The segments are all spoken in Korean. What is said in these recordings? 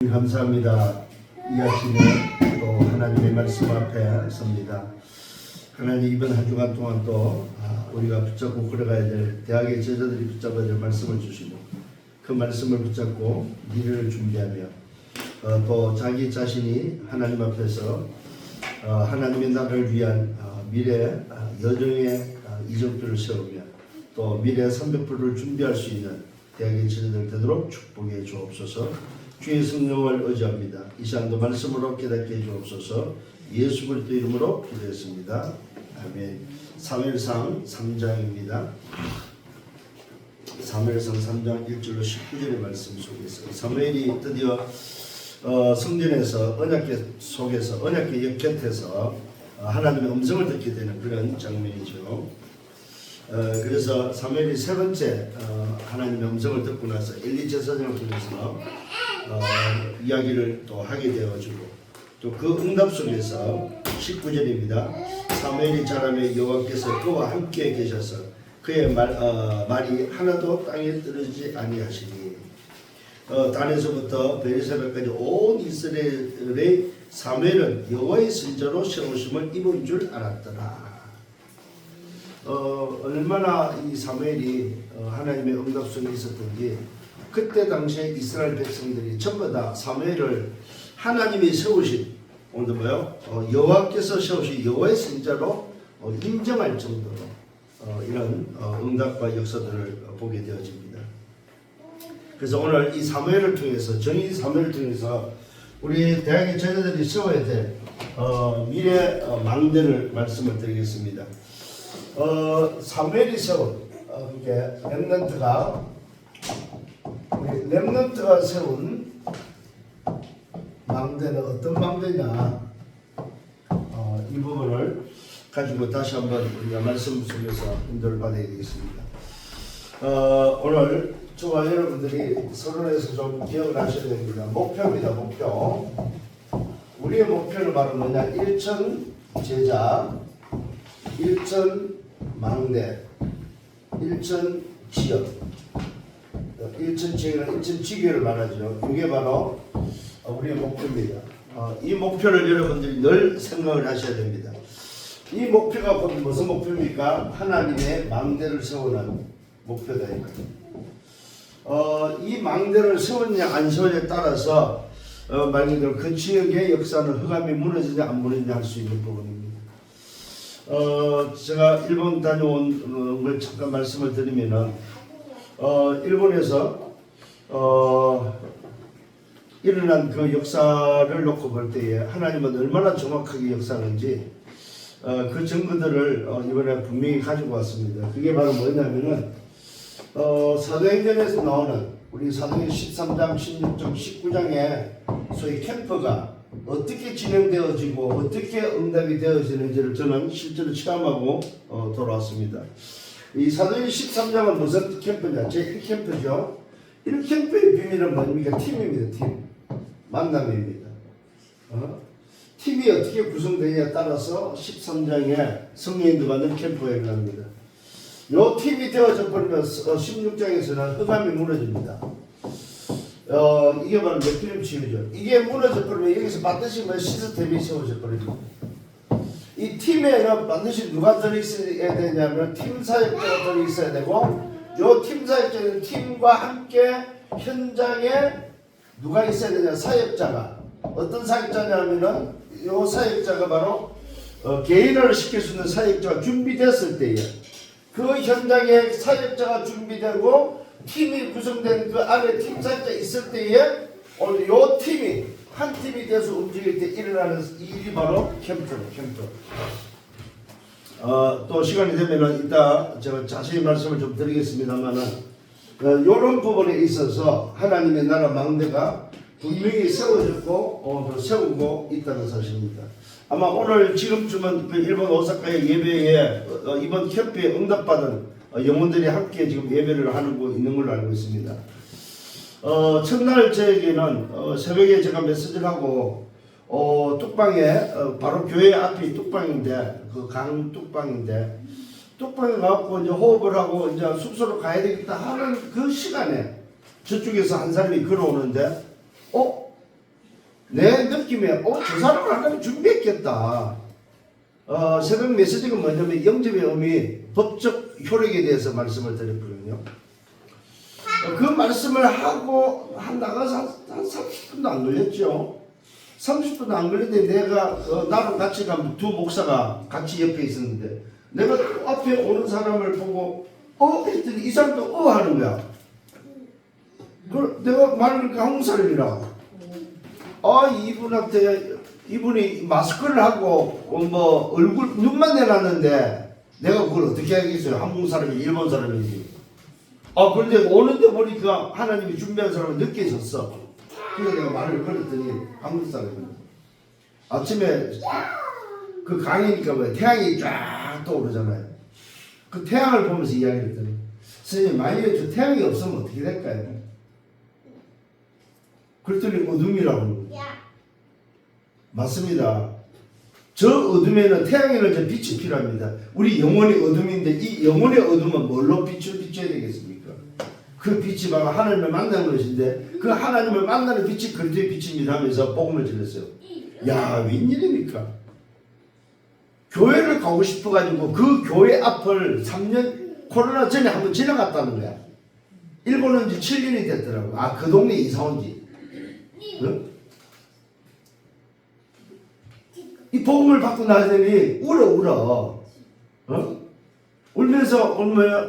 감사합니다. 이 아침에 또 하나님의 말씀 앞에 섭니다. 하나님 이번 한 주간 동안 또 우리가 붙잡고 걸어가야 될 대학의 제자들이 붙잡아야 될 말씀을 주시고 그 말씀을 붙잡고 미래를 준비하며 또 자기 자신이 하나님 앞에서 하나님의 나라를 위한 미래 여정의 이정표를 세우며 또 미래 300%를 준비할 수 있는 대학의 제자들 되도록 축복해 주옵소서. 주의 성령을 의지합니다. 이 시간도 말씀으로 깨닫게 해 주옵소서. 예수 그리스도 이름으로 기도했습니다. 아멘. 사무엘상 3장입니다. 사무엘상 3장 1절로 19절의 말씀 속에서 사무엘이 드디어 성전에서 언약궤 속에서 언약궤 곁에서 하나님의 음성을 듣게 되는 그런 장면이죠. 그래서 사무엘이 세 번째 하나님의 음성을 듣고 나서 엘리 제사장을 통해서 이야기를 또 하게 되어지고 또 그 응답 속에서 19절입니다. 사무엘이 자라매 여호와께서 그와 함께 계셔서 그의 말이 하나도 땅에 떨어지지 아니하시니 단에서부터 베르세바까지 온 이스라엘의 사무엘은 여호와의 선지자로 세우심을 입은 줄 알았더라. 얼마나 이 사무엘이 하나님의 응답 속에 있었던지 그때 당시에 이스라엘 백성들이 전부 다 사무엘을 하나님이 세우신 오늘도 뭐요? 여호와께서 세우신 여호와의 선지자로 인정할 정도로 이런 응답과 역사들을 보게 되어집니다. 그래서 오늘 이 사무엘을 통해서 정의 사무엘을 통해서 우리 대학의 제자들이 세워야 될 미래 망대를 말씀을 드리겠습니다. 사무엘이 세운 이게 렘넌트가 세운 망대는 어떤 망대냐, 이 부분을 가지고 다시 한번 우리가 말씀 속에서 인도를 받아야 되겠습니다. 오늘 저와 여러분들이 서론에서 좀 기억을 하셔야 됩니다. 목표입니다. 목표. 우리의 목표는 바로 뭐냐? 일천 제자, 일천 망대, 일천 지역, 일천 지역은 일천 지교를 말하죠. 이게 바로 우리의 목표입니다. 이 목표를 여러분들이 늘 생각을 하셔야 됩니다. 이 목표가 무슨 목표입니까? 하나님의 망대를 세우는 목표다. 이 망대를 세우느냐 안 세우느냐에 따라서 말 그대로 그 지역의 역사는 흑암이 무너지냐 안 무너지냐 할 수 있는 부분입니다. 제가 일본 다녀온 걸 잠깐 말씀을 드리면은 일본에서 일어난 그 역사를 놓고 볼 때에 하나님은 얼마나 정확하게 역사하는지 그 증거들을 이번에 분명히 가지고 왔습니다. 그게 바로 뭐냐면은 사도행전에서 나오는 우리 사도행전 13장, 16장, 19장의 소위 캠프가 어떻게 진행되어지고 어떻게 응답이 되어지는지를 저는 실제로 체험하고 돌아왔습니다. 이 사도행전 13장은 무슨 캠프냐? 제1캠프죠. 1캠프의 비밀은 뭡니까? 팀입니다. 팀. 만남입니다. 팀이 어떻게 구성되냐에 따라서 13장에 성령인도 받는 캠프가 일어납니다. 요 팀이 되어져 버리면 16장에서는 흑암이 무너집니다. 이게 바로 메필름 치유죠. 이게 무너져 버리면 여기서 반드시 시스템이 세워져 버립니다. 이 팀에는 반드시 누가 들어있어야 되냐면 팀 사역자가 들어있어야 되고, 요 팀 사역자는 팀과 함께 현장에 누가 있어야 되냐? 사역자가. 어떤 사역자냐면은 요 사역자가 바로 개인을 시킬 수 있는 사역자가 준비됐을 때에 그 현장에 사역자가 준비되고 팀이 구성된 그 안에 팀 사역자 있을 때에 오늘 요 팀이 한 팀이 돼서 움직일 때 일어나는 일이 바로 캠프예요. 캠프. 또 시간이 되면은 이따 제가 자세히 말씀을 좀 드리겠습니다만은 이런 부분에 있어서 하나님의 나라 망대가 분명히 세워졌고 세우고 있다는 사실입니다. 아마 오늘 지금쯤은 그 일본 오사카의 예배에 이번 캠프에 응답받은 영혼들이 함께 지금 예배를 하고 있는 걸로 알고 있습니다. 첫날 저에게는 새벽에 제가 메시지를 하고 뚝방에 바로 교회 앞이 뚝방인데 그 강 뚝방인데 뚝방에 가서 이제 호흡을 하고 이제 숙소로 가야 되겠다 하는 그 시간에 저쪽에서 한 사람이 걸어오는데 내 느낌에 저 사람 하나님 준비했겠다. 새벽 메시지가 뭐냐면 영접의 의미, 법적 효력에 대해서 말씀을 드렸거든요. 그 말씀을 하고 나가서 한 30분도 안 걸렸죠. 30분도 안 걸렸는데 내가 나랑 같이 간 두 목사가 같이 옆에 있었는데 내가 앞에 오는 사람을 보고 했더니 이 사람도 하는 거야. 내가 말하니까 한국 사람이라. 이분이 마스크를 하고 뭐 얼굴 눈만 내놨는데 내가 그걸 어떻게 알겠어요? 한국 사람이 일본 사람인지. 그런데 오는데 보니까 하나님이 준비한 사람을 느껴졌어. 그래서 내가 말을 걸었더니 한국 사람이야. 아침에 그 강이니까 뭐 태양이 쫙 떠오르잖아요. 그 태양을 보면서 이야기를 했더니 선생님 만약에 저 태양이 없으면 어떻게 될까요? 그랬더니 어둠이라고. 맞습니다. 저 어둠에는 태양에는 저 빛이 필요합니다. 우리 영혼이 어둠인데 이 영혼의 어둠은 뭘로 빛을 비춰야 되겠습니까? 그 빛이 바로 하나님을 만나는 것인데 그 하나님을 만나는 빛이 그리스도의 빛입니다 하면서 복음을 전했어요. 야, 웬일입니까? 교회를 가고 싶어가지고 그 교회 앞을 3년 코로나 전에 한번 지나갔다는 거야. 일본은 이제 7년이 됐더라고. 그 동네 이사 온 지. 응? 이 복음을 받고 나더니 울어. 울면서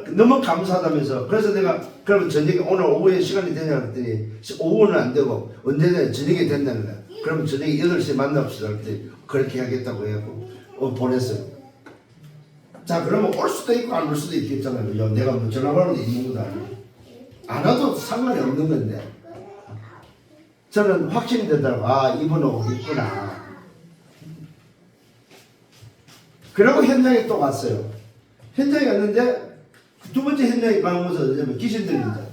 너무 감사하다면서. 그래서 내가 그러면 저녁에 오늘 오후에 시간이 되냐 그랬더니 오후는 안 되고 언제나 저녁에 된다는 거야. 그러면 저녁에 8시에 만납시다 그랬더니 그렇게 하겠다고 해갖고 보냈어요. 자, 그러면 올 수도 있고 안 올 수도 있겠잖아요. 내가 뭐 전화번호도 있는 것도 아니고 안 와도 상관이 없는 건데 저는 확신이 되더라고. 이분은 오겠구나. 그리고 현장에 또 갔어요. 현장에 갔는데 두 번째 현장에 가는 것은 귀신 들린 자.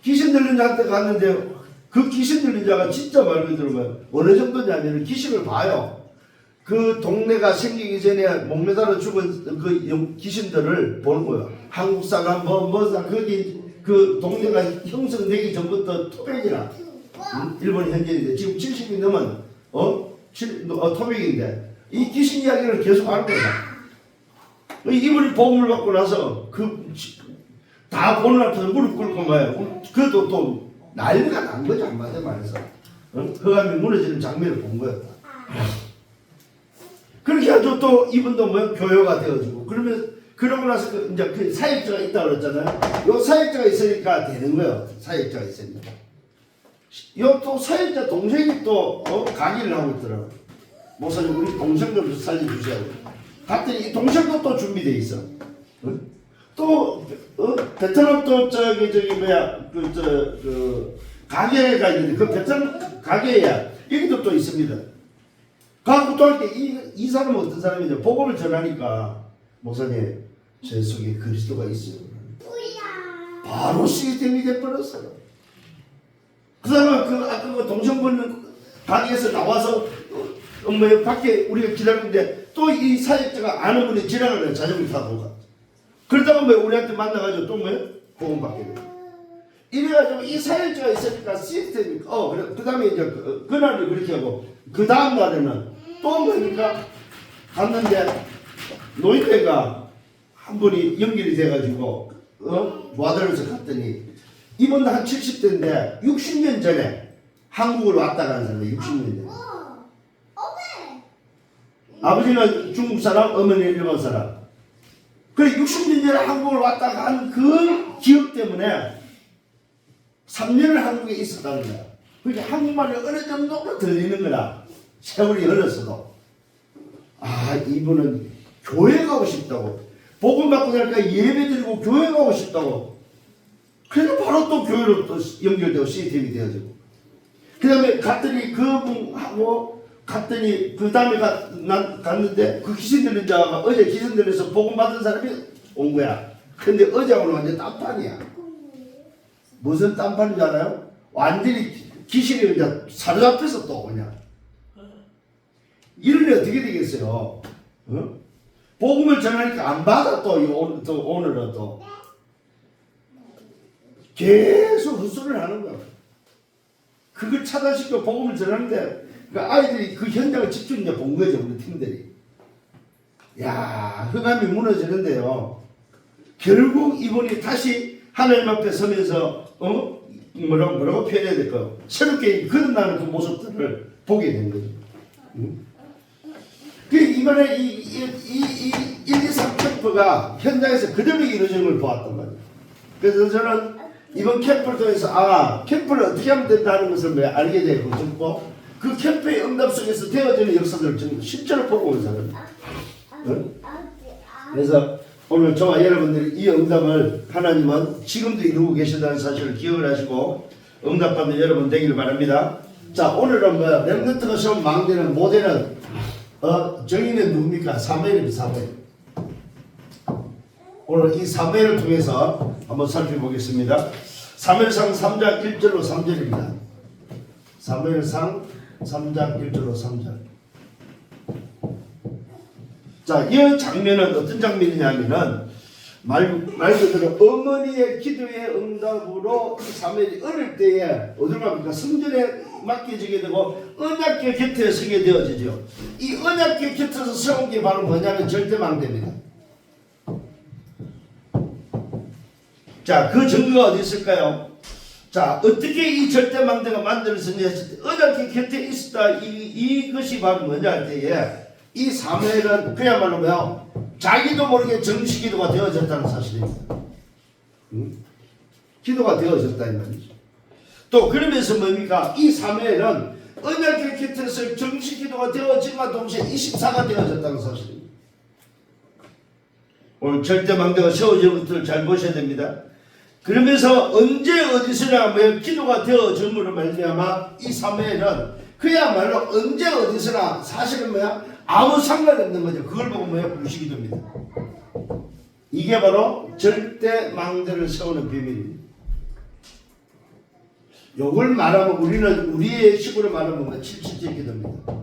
귀신 들린 자한테 갔는데 그 귀신 들린 자가 진짜 말 그대로 어느 정도냐면 귀신을 봐요. 그 동네가 생기기 전에 목매달아 죽은 그 귀신들을 보는 거예요. 한국 사람 거기 그 동네가 형성되기 전부터 토백이라 일본 현지인데 지금 70이 넘은 토백인데 이 귀신 이야기를 계속 하는 거야. 이분이 복음을 받고 나서 다 보는 앞에서 무릎 꿇고 봐요. 그래도 또 난리가 난 거죠. 한마디 말해서 흑암이 무너지는 장면을 본 거였다. 그렇게 해가지고 또 이분도 교회가 되어지고 그러고 나서 이제 그 사역자가 있다고 그랬잖아요. 요 사역자가 있으니까 되는 거예요. 사역자가 있으니까. 요 또 사역자 동생이 또 강의를 하고 있더라고요. 목사님 우리 동생 좀 살려주세요. 갔더니 이 동생도 또 준비돼 있어. 또 베트남 또 가게가 있는데 그 베트남 가게야 여기도 또 있습니다. 가고 또 할 때 이 사람은 어떤 사람이냐 복음을 전하니까 목사님 제 속에 그리스도가 있어요. 바로 시스템이 돼버렸어요. 그 사람은 아까 그 동생분 가게에서 나와서 밖에 우리가 기다리는데 또 이 사역자가 아는 분이 지나가는 자전거 타고 가. 그러다가 우리한테 만나가지고 또 복음 받게 돼. 이래가지고 이 사역자가 있으니까 시스템이 그래. 그 다음에 이제 그날을 그렇게 하고 그 다음 날에는 또 보니까 갔는데 노인네가 한 분이 연결이 돼가지고 와달라서 갔더니 이분도 한 70대인데 60년 전에 한국을 왔다 가는 사람이 60년 전에. 아버지는 중국 사람, 어머니는 일본 사람. 그래 60년 전에 한국을 왔다 간 그 기억 때문에 3년을 한국에 있었다는 거야. 그러니까 한국말이 어느 정도로 들리는 거라. 세월이 흘렀어도. 이분은 교회 가고 싶다고. 복음 받고 나니까 예배 드리고 교회 가고 싶다고. 그래서 바로 또 교회로 또 연결되고 시스템이 되어지고. 그 다음에 갔더니 그분하고 갔더니 그 다음에 갔는데 그 귀신 들린 자가 어제 귀신 들려서 복음 받은 사람이 온 거야. 근데 어제하고는 완전 딴판이야. 무슨 딴판인 줄 알아요? 완전히 귀신이 이제 사로잡혀서 또 오냐. 이러니 어떻게 되겠어요? 복음을 전하니까 안 받아 또 오늘은 또 계속 헛소리를 하는 거야. 그걸 차단시켜 복음을 전하는데 그 아이들이 그 현장을 직접 이제 본 거죠. 우리 팀들이. 야, 흑암이 무너지는데요. 결국 이분이 다시 하나님 앞에 서면서 뭐라고 표현해야 될까요? 새롭게 거듭나는 그 모습들을 보게 된 거죠. 그 이번에 이 1, 2, 3 캠프가 현장에서 그대로 이루어지는 걸 보았단 말이에요. 그래서 저는 이번 캠프를 통해서 캠프를 어떻게 하면 된다는 것을 알게 되고 싶고 그 캠프의 응답 속에서 되어지는 역사들을 저는 실제로 보고 온 사람이에요. 그래서 오늘 저와 여러분들이 이 응답을 하나님은 지금도 이루고 계신다는 사실을 기억을 하시고 응답받는 여러분 되기를 바랍니다. 자, 오늘은 렘넌트가 세운 망대는 모델은 정의는 누굽니까? 사무엘입니다. 사무엘. 오늘 이 사무엘을 통해서 한번 살펴보겠습니다. 사무엘상 3장 1절로 3절입니다. 사무엘상 3장 1절로 3절. 자, 이 장면은 어떤 장면이냐면은 말 그대로 어머니의 기도의 응답으로 이 사무엘이 어릴 때에 어디로 갑니까? 성전에 맡겨지게 되고 언약궤 곁에 서게 되어지죠. 이 언약궤 곁에서 세운 게 바로 뭐냐면 절대망대입니다. 자, 그 증거가 어디 있을까요? 자, 어떻게 이 절대망대가 만들어졌냐 했을 때 언약궤 곁에 있었다. 이것이 바로 뭐냐 할 때에 이 사무엘은 그야말로 뭐야? 자기도 모르게 정식기도가 되어졌다는 사실입니다. 기도가 되어졌다 이 말이죠. 또 그러면서 뭡니까? 이 사무엘은 언약궤 곁에서 정식기도가 되어짐과 동시에 24가 되어졌다는 사실입니다. 오늘 절대망대가 세워진 것들을 잘 보셔야 됩니다. 그러면서 언제 어디서나 뭐 기도가 되어짐으로 말미암아 이 사무엘은 그야말로 언제 어디서나 사실은 뭐야? 아무 상관없는 거죠. 그걸 보고 뭐야? 무식이 됩니다. 이게 바로 절대망대를 세우는 비밀입니다. 요걸 말하면 우리는 우리의 식으로 말하면 777 기도입니다.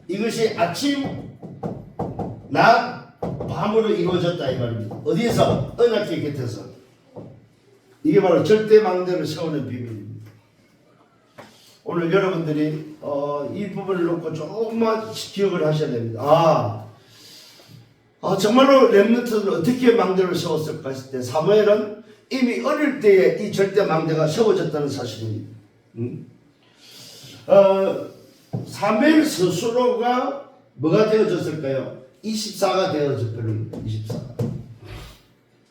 이것이 아침, 낮, 밤으로 이루어졌다 이 말입니다. 어디에서? 언약궤 곁에서. 이게 바로 절대망대를 세우는 비밀입니다. 오늘 여러분들이 이 부분을 놓고 조금만 기억을 하셔야 됩니다. 정말로 렘넌트들은 어떻게 망대를 세웠을까 했을 때 사무엘은 이미 어릴 때에 이 절대망대가 세워졌다는 사실입니다. 사무엘 스스로가 뭐가 되어졌을까요? 24가 되어졌거든요. 24가.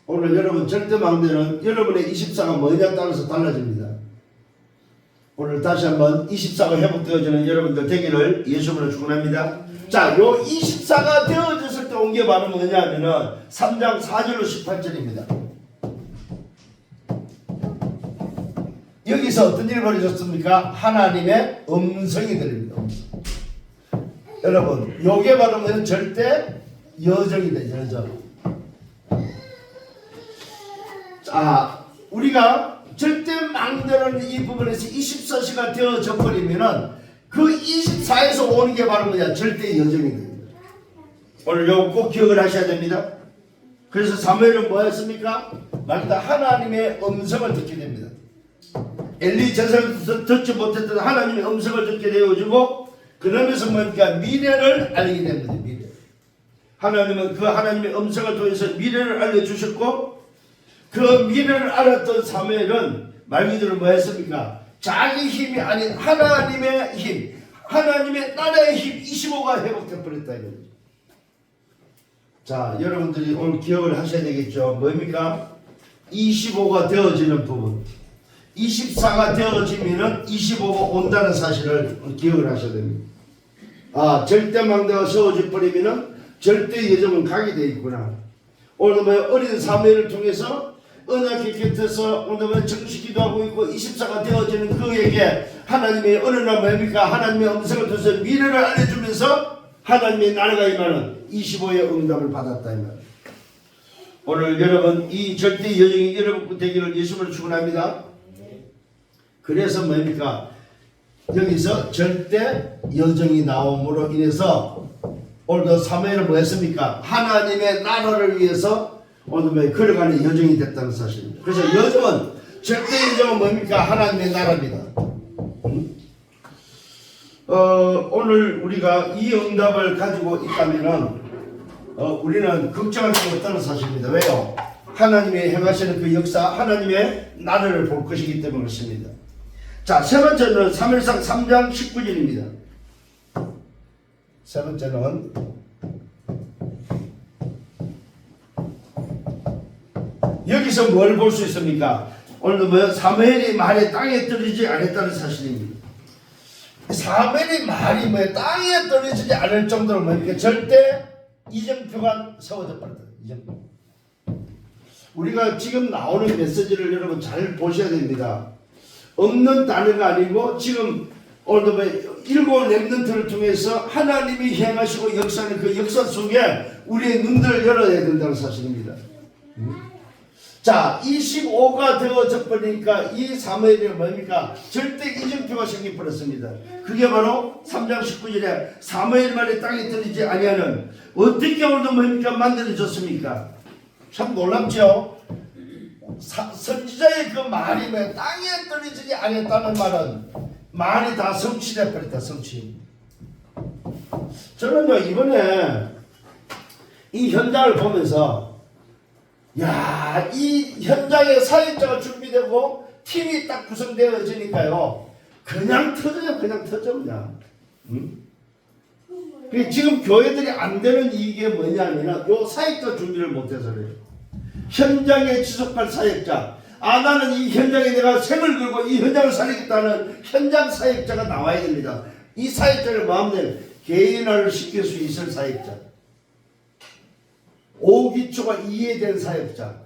오늘 여러분 절대망대는 여러분의 24가 뭐냐에 따라서 달라집니다. 오늘 다시 한번 24가 회복되어지는 여러분들 되기를 예수님으로 축원합니다. 자, 요 24가 되어졌을 때 온 게 바로 뭐냐면은 3장 4절로 18절입니다. 여기서 어떤 일이 벌어졌습니까? 하나님의 음성이 들립니다. 여러분, 요게 바로 뭐냐면 절대 여정이다, 여정. 자, 우리가 절대망대라는 이 부분에서 24시가 되어져 버리면은 그 24에서 오는 게 바로 뭐냐? 절대 여정이 됩니다. 오늘 요거 꼭 기억을 하셔야 됩니다. 그래서 사무엘은 뭐 했습니까? 말다 하나님의 음성을 듣게 됩니다. 엘리 제사를 듣지 못했던 하나님의 음성을 듣게 되어지고 그러면서 뭡니까? 미래를 알게 됩니다. 미래. 하나님은 그 하나님의 음성을 통해서 미래를 알려주셨고 그 미래를 알았던 사무엘은 말 그대로 뭐 했습니까? 자기 힘이 아닌 하나님의 힘, 하나님의 나라의 힘 25가 회복돼 버렸다 이거죠. 자, 여러분들이 오늘 기억을 하셔야 되겠죠. 뭡니까? 25가 되어지는 부분. 24가 되어지면은 25가 온다는 사실을 기억을 하셔야 됩니다. 절대망대가 세워져 버리면은 절대 예정은 가게 돼 있구나. 오늘 뭐 어린 사무엘을 통해서 언약궤 곁에서 오늘 정식기도 하고 있고 24가 되어지는 그에게 하나님의 어느 날 뭡니까? 하나님의 음성을 통해서 미래를 알려주면서 하나님의 나라가 임하는 25의 응답을 받았다 이 말. 오늘 여러분 이 절대 여정이 여러분 되기를 예수님으로 축원합니다. 그래서 뭡니까? 여기서 절대 여정이 나옴으로 인해서 오늘도 사무엘은 뭐 했습니까? 하나님의 나라를 위해서 오늘 걸어가는 여정이 됐다는 사실입니다. 그래서 여정은 절대 여정은 뭡니까? 하나님의 나라입니다. 오늘 우리가 이 응답을 가지고 있다면은 우리는 걱정할 수 없다는 사실입니다. 왜요? 하나님이 행하시는 그 역사, 하나님의 나라를 볼 것이기 때문에 그렇습니다. 자, 세 번째는 사무엘상 3장 19절입니다. 세 번째는 여기서 뭘 볼 수 있습니까? 오늘도 뭐요? 사무엘이 말이 땅에 떨어지지 않았다는 사실입니다. 사무엘이 말이 뭐 땅에 떨어지지 않을 정도로 뭡니까? 절대 이정표가 세워져 버렸다. 이정표. 우리가 지금 나오는 메시지를 여러분 잘 보셔야 됩니다. 없는 단어가 아니고 지금 오늘도 뭐 일곱 렘넌트를 통해서 하나님이 행하시고 역사하는 그 역사 속에 우리의 눈들을 열어야 된다는 사실입니다. 자, 25가 되어져 버리니까 이 사무엘이 뭡니까? 절대 이정표가 생겨버렸습니다. 그게 바로 3장 19절에 사무엘 말에 땅에 떨어지지 아니하는 어떻게 오늘도 뭡니까? 만들어졌습니까? 참 놀랍죠? 선지자의 그 말이 왜 땅에 떨어지지 않았다는 말은 말이 다 성취돼 버렸다. 성취. 저는요 이번에 이 현장을 보면서 야, 이 현장에 사역자가 준비되고 팀이 딱 구성되어지니까요 그냥 터져요. 그냥 터져 그냥. 지금 교회들이 안 되는 이게 뭐냐면 요 사역자 준비를 못해서 그래요. 현장에 지속할 사역자. 아, 나는 이 현장에 내가 생을 걸고 이 현장을 살리겠다는 현장 사역자가 나와야 됩니다. 이 사역자를 마음대로 개인화를 시킬 수 있을 사역자. 오기초가 이해된 사역자.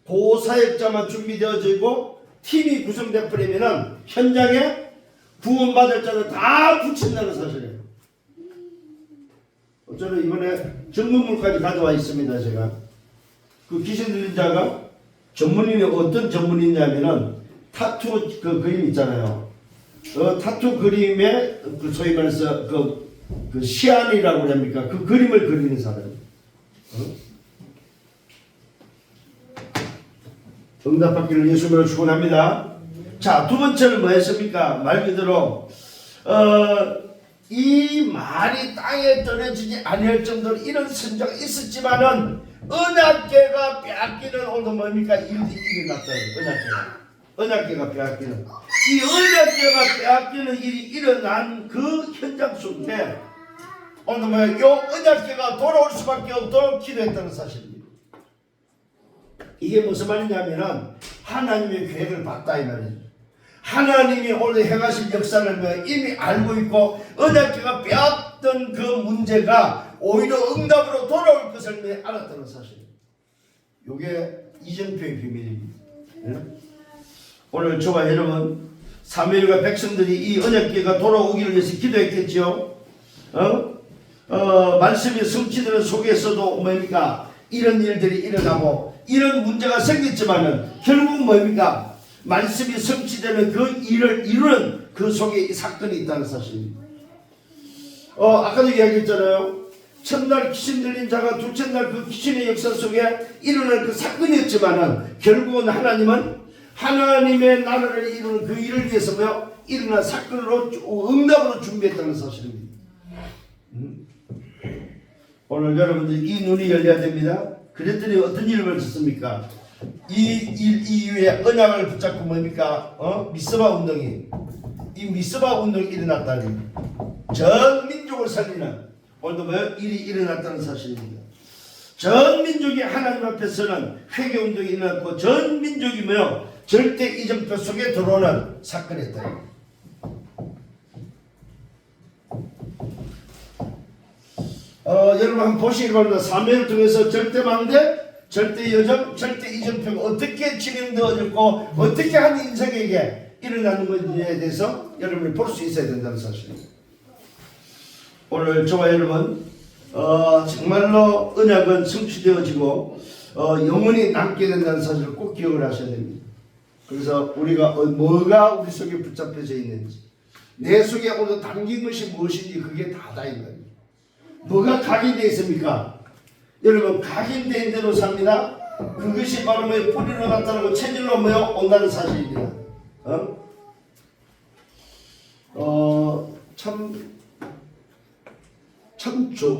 그 사역자만 준비되어지고 팀이 구성돼 버리면은 현장에 구원받을 자를 다 붙인다는 사실이에요. 저는 이번에 전문물까지 가져와 있습니다. 제가 그 귀신 들린 자가 전문인이 어떤 전문이냐면은 타투 그 그림 있잖아요. 타투 그림에 그 소위 말해서 그 시안이라고 합니까? 그 그림을 그리는 사람. 응답받기를 예수님으로 축원합니다. 자, 두 번째는 뭐였습니까? 말 그대로 이 말이 땅에 떨어지지 아니할 정도로 이런 선자가 있었지만은 언약궤가 빼앗기는 오늘 뭡니까? 일이 일어났다. 언약궤가 빼앗기는 이 언약궤가 빼앗기는 일이 일어난 그 현장 속에 오늘 뭐야? 요 언약궤가 돌아올 수밖에 없도록 기도했다는 사실입니다. 이게 무슨 말이냐면은 하나님의 계획을 봤다 이 말이죠. 하나님이 오늘 행하실 역사를 이미 알고 있고 언약궤가 빼앗던 그 문제가 오히려 응답으로 돌아올 것을 알았다는 사실입니다. 이게 이정표의 비밀입니다. 오늘 저와 여러분 사무엘과 백성들이 이 언약궤가 돌아오기를 위해서 기도했겠죠. 말씀이 성취되는 속에서도 뭡니까? 이런 일들이 일어나고 이런 문제가 생겼지만은 결국 뭡니까? 말씀이 성취되는 그 일을 이루는 그 속에 이 사건이 있다는 사실입니다. 아까도 이야기했잖아요. 첫날 귀신 들린 자가 둘째 날 그 귀신의 역사 속에 일어날 그 사건이었지만은 결국은 하나님은 하나님의 나라를 이루는 그 일을 위해서 뭐요? 일어난 사건으로 응답으로 준비했다는 사실입니다. 오늘 여러분들 이 눈이 열려야 됩니다. 그랬더니 어떤 일을 벌였습니까? 이 일 이후에 언약을 붙잡고 뭡니까? 미스바 운동이 이 미스바 운동이 일어났다니 전 민족을 살리는 오늘도 뭐 일이 일어났다는 사실입니다. 전 민족이 하나님 앞에서는 회개 운동이 일어났고 전 민족이 뭐요? 절대 이정표 속에 들어오는 사건이었다. 여러분 한번 보시기 바랍니다. 사무엘을 통해서 절대 망대, 절대 여정, 절대 이정표가 어떻게 진행되어졌고 어떻게 한 인생에게 일어나는 건지에 대해서 여러분이 볼 수 있어야 된다는 사실입니다. 오늘 저와 여러분 정말로 언약은 성취되어지고 영원히 남게 된다는 사실을 꼭 기억을 하셔야 됩니다. 그래서 우리가 뭐가 우리 속에 붙잡혀져 있는지 내 속에 오늘 담긴 것이 무엇인지 그게 다다 이 말이에요. 뭐가 각인되어 있습니까? 여러분 각인된 대로 삽니다. 그것이 바로 뭐 뿌리로 나타나고 체질로 온다는 사실입니다.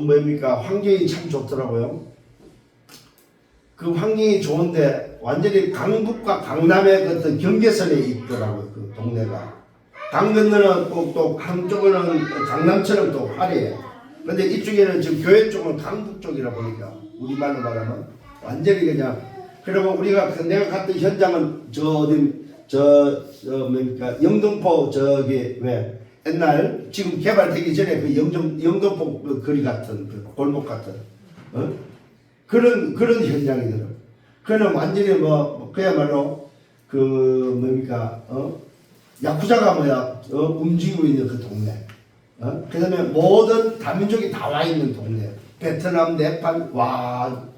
뭡니까? 환경이 참 좋더라고요. 그 환경이 좋은데 완전히 강북과 강남의 그 어떤 경계선에 있더라고요. 그 동네가. 강 건너는 또 한쪽은 강남처럼 또 화려해. 근데 이쪽에는 지금 교회 쪽은 강북 쪽이라 보니까 우리말로 말하면 완전히 그냥. 그리고 우리가 내가 갔던 현장은 뭡니까? 영등포 저기 왜 옛날 지금 개발되기 전에 그 영등포 그 거리 같은 그 골목 같은 그런 현장이더라고요. 그는 완전히 그야말로 그 뭡니까 야쿠자가 움직이고 있는 그 동네. 그다음에 모든 다민족이 다 와 있는 동네. 베트남, 네팔, 와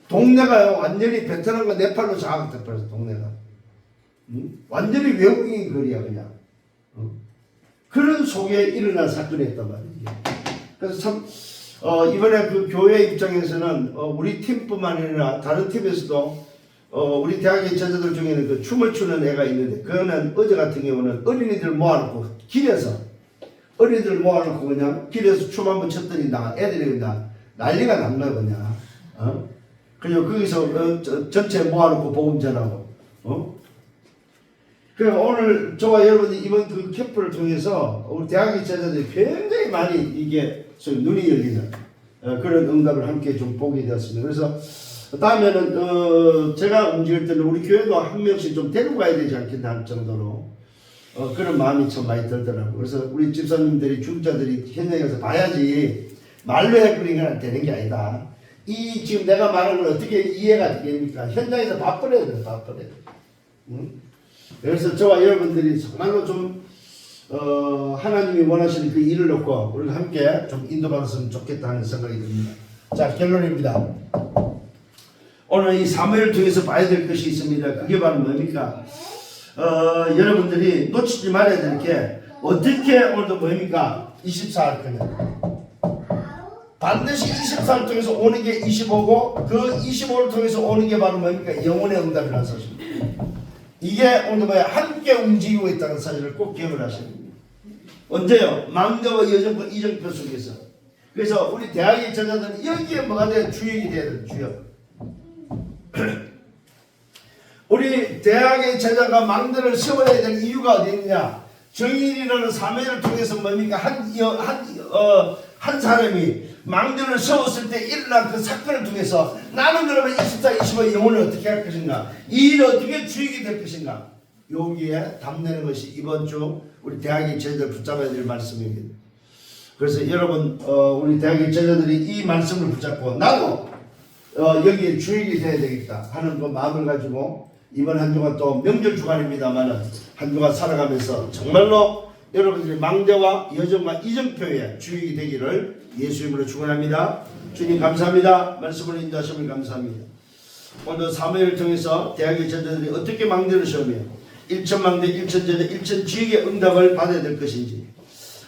동네가 완전히 베트남과 네팔로 장악돼버렸어 동네가. 완전히 외국인 거리야 그냥. 그런 속에 일어난 사건이었단 말이지. 그래서 참 이번에 그 교회 입장에서는 우리 팀뿐만 아니라 다른 팀에서도 우리 대학의 제자들 중에는 그 춤을 추는 애가 있는데 그거는 어제 같은 경우는 어린이들 모아놓고 길에서 어린이들 모아놓고 그냥 길에서 춤 한번 췄더니 애들이 그냥 난리가 난 거야 그냥. 그리고 거기서 전체 모아놓고 복음 전하고. 그래서 오늘 저와 여러분이 이번 그 캠프를 통해서 우리 대학의 제자들이 굉장히 많이 이게 눈이 열리는 그런 응답을 함께 좀 보게 되었습니다. 그래서 다음에는 제가 움직일 때는 우리 교회도 한 명씩 좀 데리고 가야 되지 않겠나 할 정도로 그런 마음이 참 많이 들더라고요. 그래서 우리 집사님들이 중자들이 현장에 가서 봐야지 말로 해버리면 되는 게 아니다. 이 지금 내가 말하는 걸 어떻게 이해가 되겠습니까? 현장에서 밥버려야 돼요. 밥버려야 돼요. 그래서 저와 여러분들이 정말로 좀 하나님이 원하시는 그 일을 놓고 우리가 함께 좀 인도받았으면 좋겠다는 생각이 듭니다. 자, 결론입니다. 오늘 이 사무엘을 통해서 봐야 될 것이 있습니다. 그게 바로 뭡니까? 여러분들이 놓치지 말아야 될 게 어떻게 오늘도 뭡니까? 24할 거냐. 반드시 24를 통해서 오는 게 25고 그 25를 통해서 오는 게 바로 뭡니까? 영혼의 응답이라는 사실입니다. 이게 오늘 뭐야? 함께 움직이고 있다는 사실을 꼭 기억을 하셔야 됩니다. 언제요? 망대와 여정과 이정표 속에서. 그래서 우리 대학의 제자들은 여기에 뭐가 돼야 주역이 돼야 돼요. 주역. 우리 대학의 제자가 망대를 세워야 될 이유가 어디 있느냐? 정인이라는 사명을 통해서 뭡니까? 한 사람이 망대를 세웠을 때 일어난 그 사건을 통해서 나는 그러면 24, 25 영혼을 어떻게 할 것인가? 이 일을 어떻게 주역이 될 것인가? 여기에 답내는 것이 이번 주 우리 대학의 제자들 붙잡아야 될 말씀입니다. 그래서 여러분 우리 대학의 제자들이 이 말씀을 붙잡고 나도 여기에 주역이 되어야 되겠다 하는 그 마음을 가지고 이번 한 주간 또 명절 주간입니다만은 한 주간 살아가면서 정말로 여러분들이 망대와 여정과 이정표의 주역이 되기를 예수 이름으로 축원합니다. 주님 감사합니다. 말씀을 인도하심을 감사합니다. 오늘 사무엘을 통해서 대학의 제자들이 어떻게 망대를 세우며 1천 망대, 1천 제자, 1천 지역의 응답을 받아야 될 것인지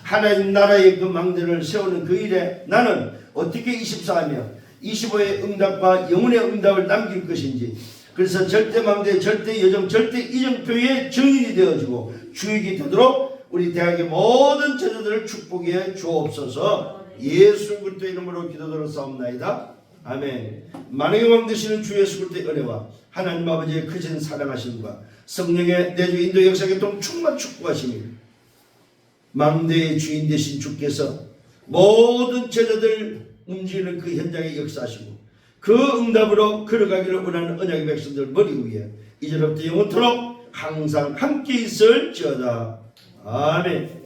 하나님 나라의 그 망대를 세우는 그 일에 나는 어떻게 24하며 25의 응답과 영혼의 응답을 남길 것인지 그래서 절대 망대, 절대 여정, 절대 이정표의 증인이 되어지고 주역이 되도록 우리 대학의 모든 제자들을 축복해 주옵소서. 예수 그리스도 이름으로 기도드렸사옵나이다. 아멘. 만왕의 왕 되시는 주 예수 그리스도의 은혜와 하나님 아버지의 크신 사랑하심과 성령의 내주 인도 역사에 동 충만 축복하심이 망대의 주인 되신 주께서 모든 제자들 움직이는 그 현장에 역사하시고 그 응답으로 걸어가기를 원하는 언약의 백성들 머리 위에 이제부터 영원토록 항상 함께 있을지어다. 아멘.